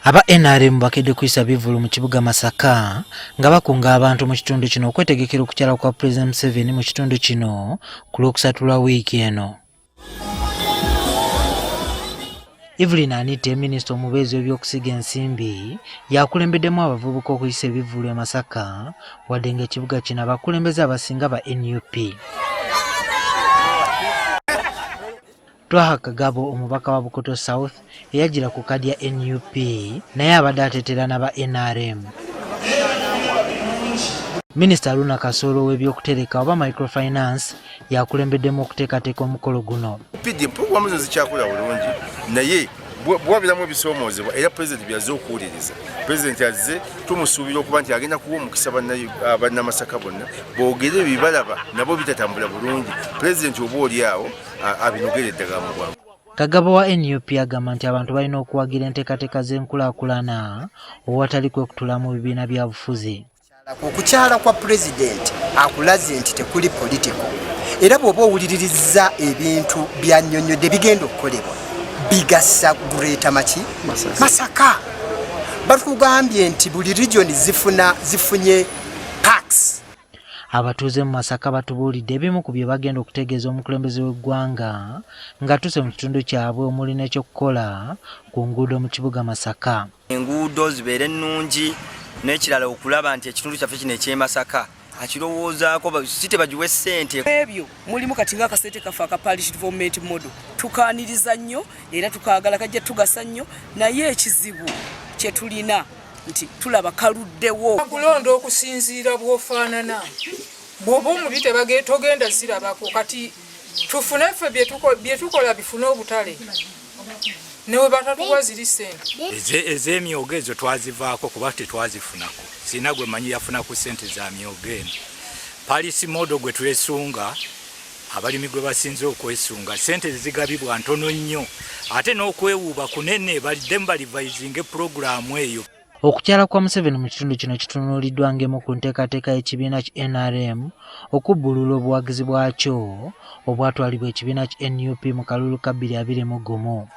Aba NRM bakedde kuyisa bivulu mu kibuga Masaka nga bakunga abantu mu kitundu kino okwetegekera okukyala kwa pulezidenti Museveni mu kitundu kino ku lwokusatu lwa wiiki eno. Evelyn Anite, minisita omubeezi w'ebyokusiga ensimbi, yakulembeddemu abavubuka okuyisa ebivulu e Masaka wadde ng'ekibuga kino abakulembeze abasinga ba NUP. Twaha Kagabo, omubaka wa Bukoto South eyajira ku kadi ya NUP naye abadde ateetera n'aba NRM. Minisita Luna Kasolo w'ebyokutereka oba microfinance yakulembeddemu okuteekateeka omukolo guno. Pulogulaamu zino zikyakola bulungi naye bwabiramu ebisoomozebwa era pulezidenti byaze okuwuliriza. Pulezidenti azze tumusuubira okuba nti agenda kuwa omukisa Bannamasaka bonna boogere ebibalaba nabo bitatambula bulungi. Pulezidenti oba oli awo abinogere eddagala mu bwangu. Kagabo wa NUP agamba nti abantu balina okuwagira enteekateeka z'enkulaakulana obwatali kwekutula mu bibiina bya bufuzi. Okukyala kwa pulezidenti akulaze nti tekuli politiko era bw'oba owuliririzza ebintu byannyonnyodde bigenda okukolebwa bigasa Greater Masaka. Batugambye nti buli regioni zifunye parks. Abatuuze mu Masaka batubuulidde ebimu ku bye bagenda okutegeeza omukulembeze w'eggwanga nga tuse mu kitundu kyabwe omuli n'ekyokukola ku nguudo mu kibuga Masaka. Enguudo zibeere nnungi n'ekirala okulaba nti ekitundu kyaffe kino eky'e Masaka akirowoozaako si tebagiwe ssente. Ebyo mulimu kati ng'akasente kaffe aka Parish Development Model tukaaniriza nnyo era tukaagala kajja tugasa nnyo naye ekizibu kye tulina nti tulaba kaluddewo. Kulonda okusinziira bw'ofaanana bw'oba omubi togenda zirabako kati tufune ffe bye tukola bifune obutale newe batatuwa ziri ssente. Ez'emyogo ezo twazivaako kuba tetwazifunako. Sina gwe manyi yafuna ku ssente za myogo eno. Parish Model gwe twesunga abalimi gwe basinze okwesunga ssente zigabibwa ntono nnyo ate n'okwewuuba kunene balidde mbalivayizinga pulogulaamu eyo. Okukyala kwa Museveni mu kitundu kino kitunuuliddwa ng'emu ku nteekateeka y'ekibiina ki NRM okubbulula obuwagizi bwakyo obwatwalibwa ekibiina ki NUP mu kalulu ka 2021.